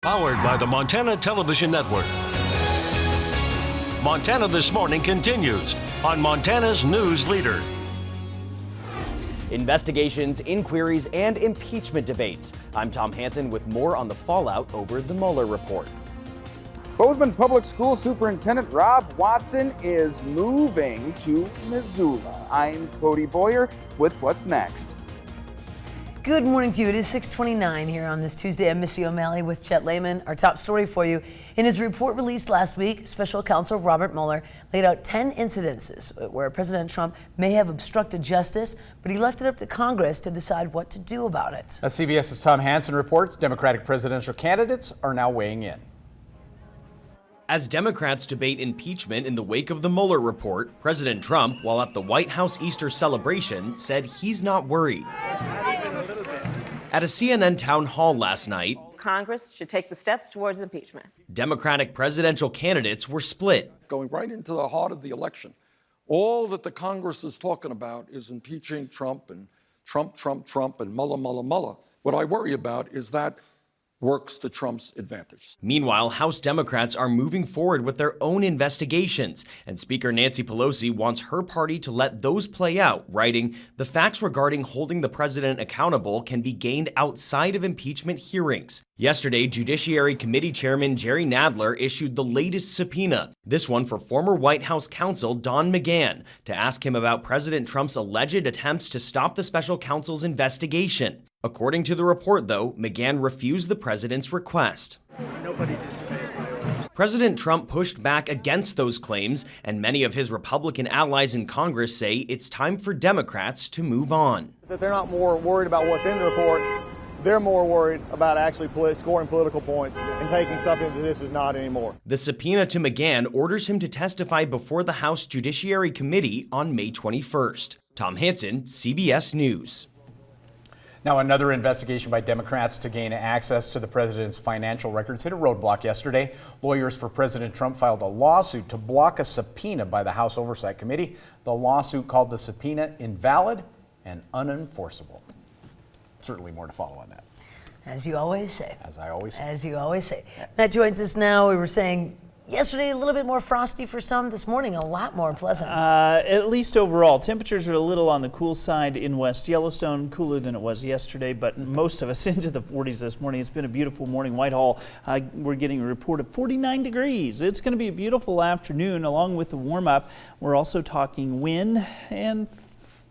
Powered by the Montana Television Network. Montana This Morning continues on Montana's News Leader. Investigations, inquiries, and impeachment debates. I'm Tom Hansen with more on the fallout over the Mueller report. Bozeman Public School Superintendent Rob Watson is moving to Missoula. I'm Cody Boyer with what's next. Good morning to you. It is 6:29 here on this Tuesday. I'm Missy O'Malley with Chet Lehman. Our top story for you. In his report released last week, Special Counsel Robert Mueller laid out 10 incidences where President Trump may have obstructed justice, but he left it up to Congress to decide what to do about it. As CBS's Tom Hansen reports, Democratic presidential candidates are now weighing in. As Democrats debate impeachment in the wake of the Mueller report, President Trump, while at the White House Easter celebration, said he's not worried. At a CNN town hall last night, Congress should take the steps towards impeachment. Democratic presidential candidates were split. Going right into the heart of the election. All that the Congress is talking about is impeaching Trump and Trump and Mueller. What I worry about is that works to Trump's advantage. Meanwhile, House Democrats are moving forward with their own investigations, and Speaker Nancy Pelosi wants her party to let those play out, writing, "The facts regarding holding the president accountable can be gained outside of impeachment hearings." Yesterday, Judiciary Committee Chairman Jerry Nadler issued the latest subpoena, this one for former White House counsel Don McGahn, to ask him about President Trump's alleged attempts to stop the special counsel's investigation. According to the report, though, McGahn refused the president's request. President Trump pushed back against those claims, and many of his Republican allies in Congress say it's time for Democrats to move on. That they're not more worried about what's in the report, they're more worried about actually scoring political points and taking something that this is not anymore. The subpoena to McGahn orders him to testify before the House Judiciary Committee on May 21st. Tom Hansen, CBS News. Now, another investigation by Democrats to gain access to the president's financial records hit a roadblock yesterday. Lawyers for President Trump filed a lawsuit to block a subpoena by the House Oversight Committee. The lawsuit called the subpoena invalid and unenforceable. Certainly more to follow on that. As you always say. As I always say. As you always say. Matt joins us now. We were saying yesterday a little bit more frosty for some. This morning a lot more pleasant. At least overall. Temperatures are a little on the cool side in West Yellowstone, cooler than it was yesterday, but most of us into the 40s this morning. It's been a beautiful morning. Whitehall, we're getting a report of 49 degrees. It's going to be a beautiful afternoon along with the warm up. We're also talking wind and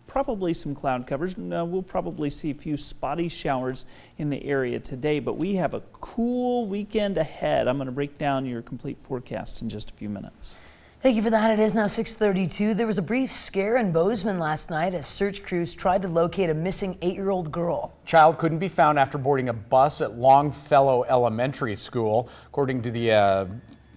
probably some cloud covers. We'll probably see a few spotty showers in the area today, but we have a cool weekend ahead. I'm going to break down your complete forecast in just a few minutes. Thank you for that. It is now 6:32. There was a brief scare in Bozeman last night as search crews tried to locate a missing 8-year-old girl. Child couldn't be found after boarding a bus at Longfellow Elementary School. According to the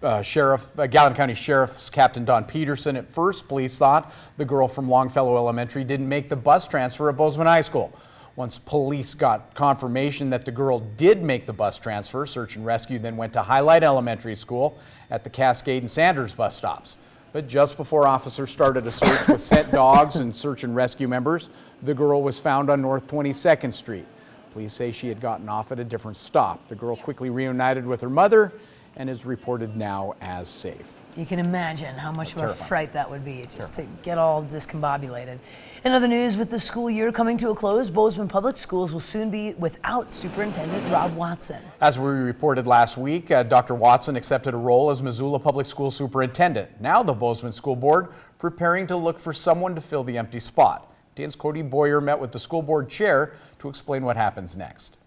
Gallatin County Sheriff's Captain Don Peterson, at first police thought the girl from Longfellow Elementary didn't make the bus transfer at Bozeman High School. Once police got confirmation that the girl did make the bus transfer, search and rescue then went to Highlight Elementary School at the Cascade and Sanders bus stops. But just before officers started a search with scent dogs and search and rescue members, the girl was found on North 22nd Street. Police say she had gotten off at a different stop. The girl quickly reunited with her mother and is reported now as safe. You can imagine how much of a fright that would be just to get all discombobulated. In other news, with the school year coming to a close, Bozeman Public Schools will soon be without Superintendent Rob Watson. As we reported last week, Dr. Watson accepted a role as Missoula Public School Superintendent. Now the Bozeman School Board preparing to look for someone to fill the empty spot. TN's Cody Boyer met with the school board chair to explain what happens next.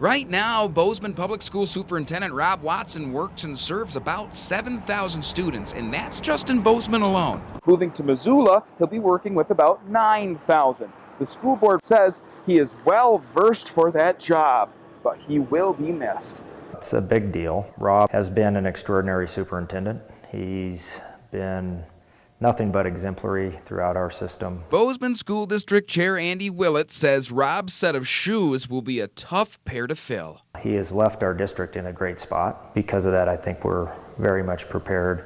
Right now, Bozeman Public School Superintendent Rob Watson works and serves about 7,000 students, and that's just in Bozeman alone. Moving to Missoula, he'll be working with about 9,000. The school board says he is well versed for that job, but he will be missed. It's a big deal. Rob has been an extraordinary superintendent. He's been nothing but exemplary throughout our system. Bozeman School District Chair Andy Willett says Rob's set of shoes will be a tough pair to fill. He has left our district in a great spot. Because of that, I think we're very much prepared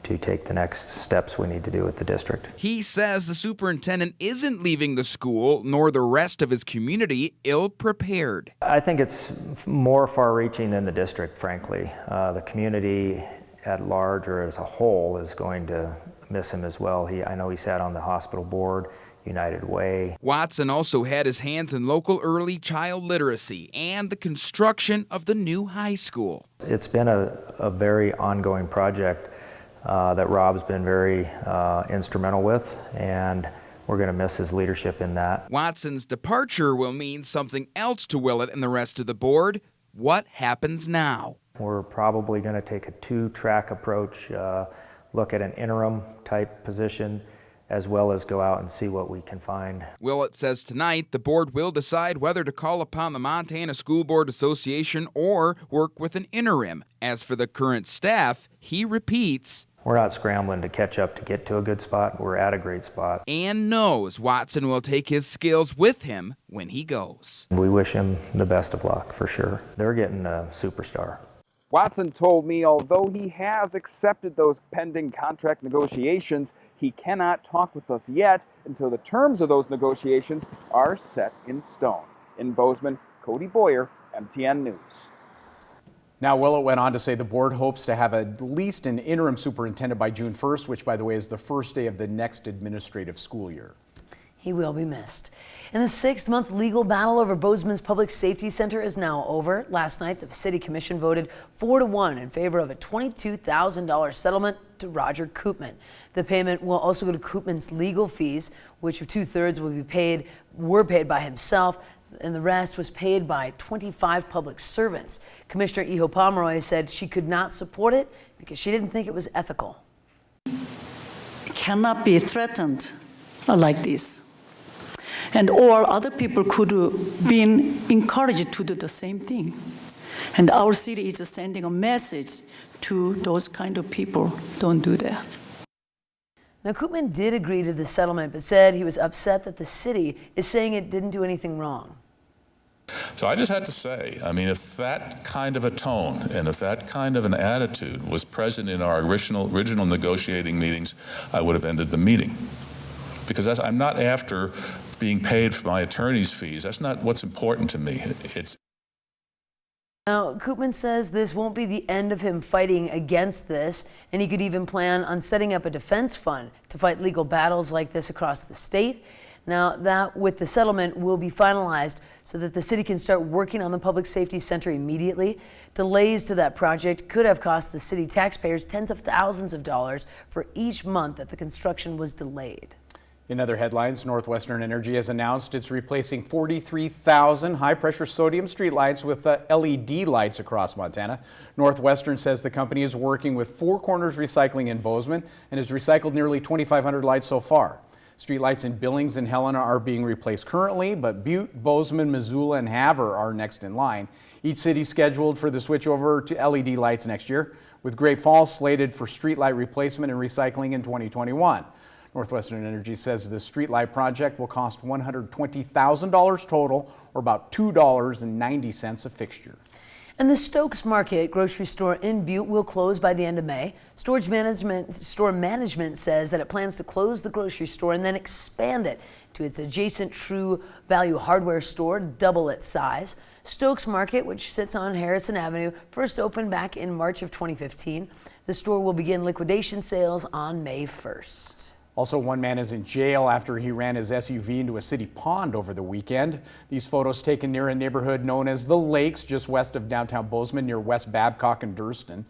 to take the next steps we need to do with the district. He says the superintendent isn't leaving the school nor the rest of his community ill-prepared. I think it's more far-reaching than the district, frankly. The community at large or as a whole is going to miss him as well. I know he sat on the hospital board, United Way. Watson also had his hands in local early child literacy and the construction of the new high school. It's been a very ongoing project that Rob's been very instrumental with, and we're going to miss his leadership in that. Watson's departure will mean something else to Willett and the rest of the board. What happens now? We're probably going to take a two-track approach, look at an interim type position, as well as go out and see what we can find. Willett says tonight the board will decide whether to call upon the Montana School Board Association or work with an interim. As for the current staff, he repeats, we're not scrambling to catch up to get to a good spot. We're at a great spot. And knows Watson will take his skills with him when he goes. We wish him the best of luck, for sure. They're getting a superstar. Watson told me although he has accepted those pending contract negotiations, he cannot talk with us yet until the terms of those negotiations are set in stone. In Bozeman, Cody Boyer, MTN News. Now, Willett went on to say the board hopes to have at least an interim superintendent by June 1st, which, by the way, is the first day of the next administrative school year. He will be missed. And the 6-month legal battle over Bozeman's Public Safety Center is now over. Last night, the City Commission voted 4-1 in favor of a $22,000 settlement to Roger Koopman. The payment will also go to Koopman's legal fees, which of 2/3 were paid by himself, and the rest was paid by 25 public servants. Commissioner Iho Pomeroy said she could not support it because she didn't think it was ethical. It cannot be threatened like this. And or other people could have been encouraged to do the same thing. And our city is sending a message to those kind of people, don't do that. Now, Koopman did agree to the settlement, but said he was upset that the city is saying it didn't do anything wrong. So I just had to say, I mean, if that kind of a tone and if that kind of an attitude was present in our original negotiating meetings, I would have ended the meeting. Because I'm not after being paid for my attorney's fees. That's not what's important to me. Now, Koopman says this won't be the end of him fighting against this, and he could even plan on setting up a defense fund to fight legal battles like this across the state. Now, that with the settlement will be finalized so that the city can start working on the Public Safety Center immediately. Delays to that project could have cost the city taxpayers tens of thousands of dollars for each month that the construction was delayed. In other headlines, Northwestern Energy has announced it's replacing 43,000 high-pressure sodium streetlights with LED lights across Montana. Northwestern says the company is working with Four Corners Recycling in Bozeman and has recycled nearly 2,500 lights so far. Streetlights in Billings and Helena are being replaced currently, but Butte, Bozeman, Missoula, and Havre are next in line. Each city scheduled for the switch over to LED lights next year, with Great Falls slated for streetlight replacement and recycling in 2021. Northwestern Energy says the streetlight project will cost $120,000 total, or about $2.90 a fixture. And the Stokes Market grocery store in Butte will close by the end of May. Store management says that it plans to close the grocery store and then expand it to its adjacent True Value hardware store, double its size. Stokes Market, which sits on Harrison Avenue, first opened back in March of 2015. The store will begin liquidation sales on May 1st. Also, one man is in jail after he ran his SUV into a city pond over the weekend. These photos taken near a neighborhood known as The Lakes, just west of downtown Bozeman, near West Babcock and Durston.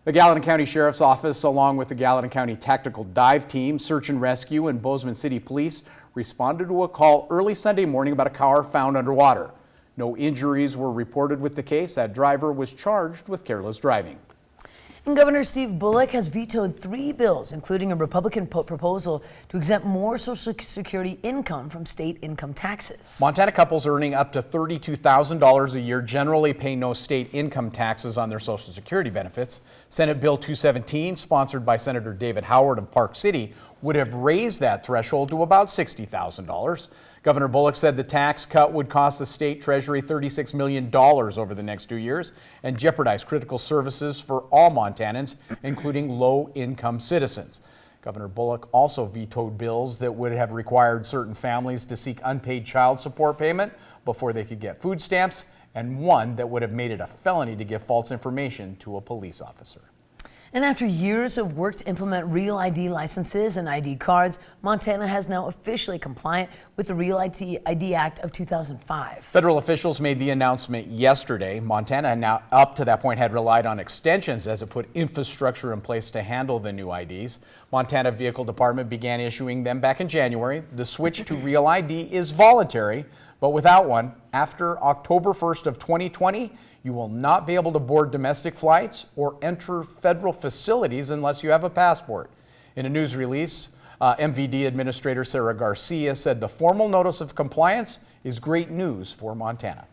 The Gallatin County Sheriff's Office, along with the Gallatin County Tactical Dive Team, Search and Rescue, and Bozeman City Police, responded to a call early Sunday morning about a car found underwater. No injuries were reported with the case. That driver was charged with careless driving. And Governor Steve Bullock has vetoed 3 bills, including a Republican proposal to exempt more Social Security income from state income taxes. Montana couples earning up to $32,000 a year generally pay no state income taxes on their Social Security benefits. Senate Bill 217, sponsored by Senator David Howard of Park City, would have raised that threshold to about $60,000. Governor Bullock said the tax cut would cost the state treasury $36 million over the next 2 years and jeopardize critical services for all Montanans, including low-income citizens. Governor Bullock also vetoed bills that would have required certain families to seek unpaid child support payment before they could get food stamps, and one that would have made it a felony to give false information to a police officer. And after years of work to implement Real ID licenses and ID cards, Montana has now officially compliant with the Real ID Act of 2005. Federal officials made the announcement yesterday. Montana now, up to that point, had relied on extensions as it put infrastructure in place to handle the new IDs. Montana Vehicle Department began issuing them back in January. The switch to Real ID is voluntary, but without one, after October 1st of 2020, you will not be able to board domestic flights or enter federal facilities unless you have a passport. In a news release, MVD Administrator Sarah Garcia said the formal notice of compliance is great news for Montana.